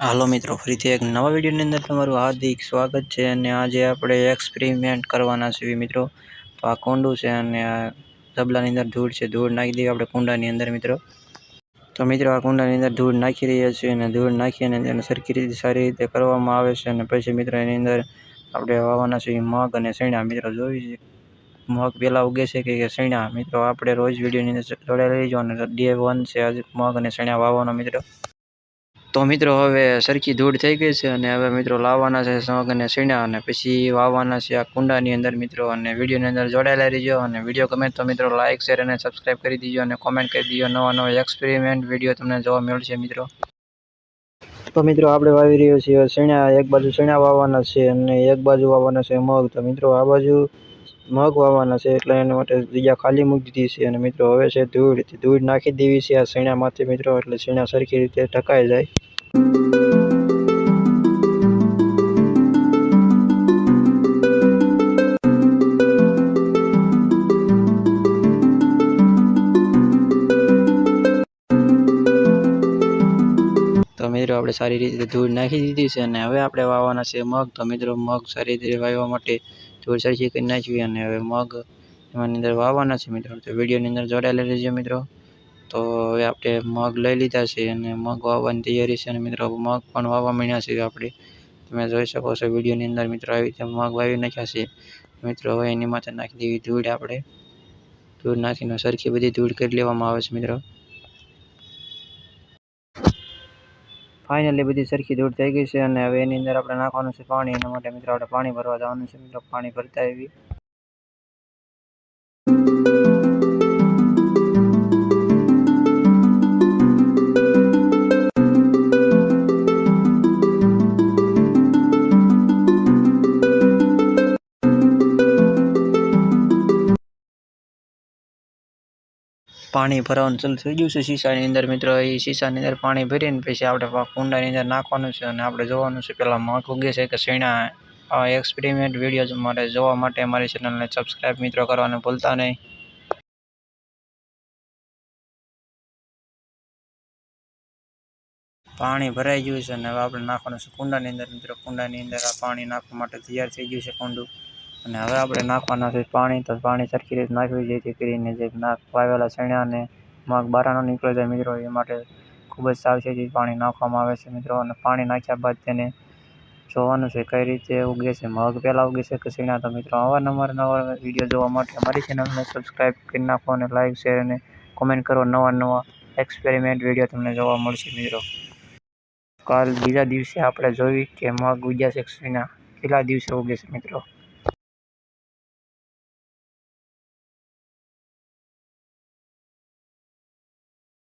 હાલો મિત્રો, ફરીથી એક નવા વિડીયોની અંદર તમારું હાર્દિક સ્વાગત છે। અને આજે આપણે એક્સપેરિમેન્ટ કરવાના છીએ મિત્રો। તો આ કુંડું છે અને આ તબલાની અંદર ધૂળ છે, ધૂળ નાખી દઈએ આપણે કુંડાની અંદર મિત્રો। તો મિત્રો આ કુંડાની અંદર ધૂળ નાખી રહ્યા છીએ અને ધૂળ નાખી અને તેને સરખી રીતે સારી રીતે કરવામાં આવે છે। અને પછી મિત્રો એની અંદર આપણે વાવવાના છીએ મગ અને ચણા। મિત્રો જોઈ મગ પહેલાં ઉગે છે કે ચણા, મિત્રો આપણે રોજ વિડીયોની અંદર જોડાઈ રહીજો। અને ડે 1 છે આજે મગ અને ચણા વાવવાનો મિત્રો। તો મિત્રો હવે સરખી ધૂળ થઈ ગઈ છે અને હવે મિત્રો લાવવાના છે મગ અને ચણા અને પછી વાવવાના છે આ કુંડાની અંદર મિત્રો। અને વિડીયોની અંદર જોડાયેલા રહીજો અને વિડીયો ગમે તો મિત્રો લાઇક શેર અને સબસ્ક્રાઈબ કરી દીજો અને કોમેન્ટ કરી દીજો। નવા એક્સપેરિમેન્ટ વિડીયો તમને જોવા મળશે મિત્રો। તો મિત્રો આપણે વાવી રહ્યો છીએ ચણા, એક બાજુ ચણા વાવવાના છે અને એક બાજુ વાવવાના છે મગ। તો મિત્રો આ બાજુ મગ વાવવાના છે એટલે એના માટે જગ્યા ખાલી મૂકી દીધી છે। અને મિત્રો હવે છે ધૂળ નાખી દેવી છે આ ચણામાંથી મિત્રો, એટલે ચણા સરખી રીતે ઢકાઈ જાય। તો મિત્રો આપણે સારી રીતે ધૂળ નાખી દીધી છે અને હવે આપણે વાવવાના છે મગ। તો મિત્રો મગ સારી રીતે વાવવા માટે ધૂળ સરખી કરી નાખવી અને હવે મગ એની અંદર વાવવાના છે મિત્રો। તો વિડીયોની અંદર જોડાયેલા રહેજો મિત્રો। તો હવે આપણે મગ લઈ લીધા છે અને મગ વાવવાની તૈયારી છે અને મિત્રો મગ પણ વાવવા માંડ્યા છે આપણે, તમે જોઈ શકો છો વિડીયોની અંદર મિત્રો। આવી રીતે મગ વાવી નાખ્યા છે મિત્રો। હવે એની માથે નાખી દેવી ધૂળ, આપણે ધૂળ નાખીને સરખી બધી ધૂળ કરી લેવામાં આવે છે મિત્રો। ફાઇનલી બધી સરખી ધૂળ થઈ ગઈ છે અને હવે એની અંદર આપણે નાખવાનું છે પાણી। એના માટે મિત્રો આપણે પાણી ભરવા જવાનું છે મિત્રો। પાણી ભરતા આવી પાણી ભરવાનું ચાલુ થઈ ગયું છે શીશાની અંદર મિત્રો। એ શીશાની અંદર પાણી ભરીને પછી આપણે કુંડાની અંદર નાખવાનું છે અને આપણે જોવાનું છે પહેલાં મગ ઉગે છે કે ચણા। આ એક્સપેરિમેન્ટ વિડીયો માટે જોવા માટે અમારી ચેનલને સબસ્ક્રાઈબ મિત્રો કરવાનું ભૂલતા નહીં। પાણી ભરાઈ ગયું છે અને હવે આપણે નાખવાનું છે કુંડાની અંદર મિત્રો। કુંડાની અંદર આ પાણી નાખવા માટે તૈયાર થઈ ગયું છે કુંડું અને હવે આપણે નાખવાના છે પાણી। તો પાણી સરખી રીતે નાખવી જેથી કરીને જે વાવેલા ચણા અને મગ બહાર ન નીકળી જાય મિત્રો, એ માટે ખૂબ જ સાવચેતી પાણી નાખવામાં આવે છે મિત્રો। અને પાણી નાખ્યા બાદ તેને જોવાનું છે કઈ રીતે ઉગે છે, મગ પહેલાં ઉગે છે કે ચણા। તો મિત્રો નવા વિડીયો જોવા માટે અમારી ચેનલને સબસ્ક્રાઈબ કરી નાખો અને લાઇક શેર અને કોમેન્ટ કરો। નવા એક્સપેરિમેન્ટ વિડીયો તમને જોવા મળશે મિત્રો। કાલ બીજા દિવસે આપણે જોઈ કે મગ ઉગ્યા છે કે ચણા કેટલા દિવસે ઉગે છે મિત્રો।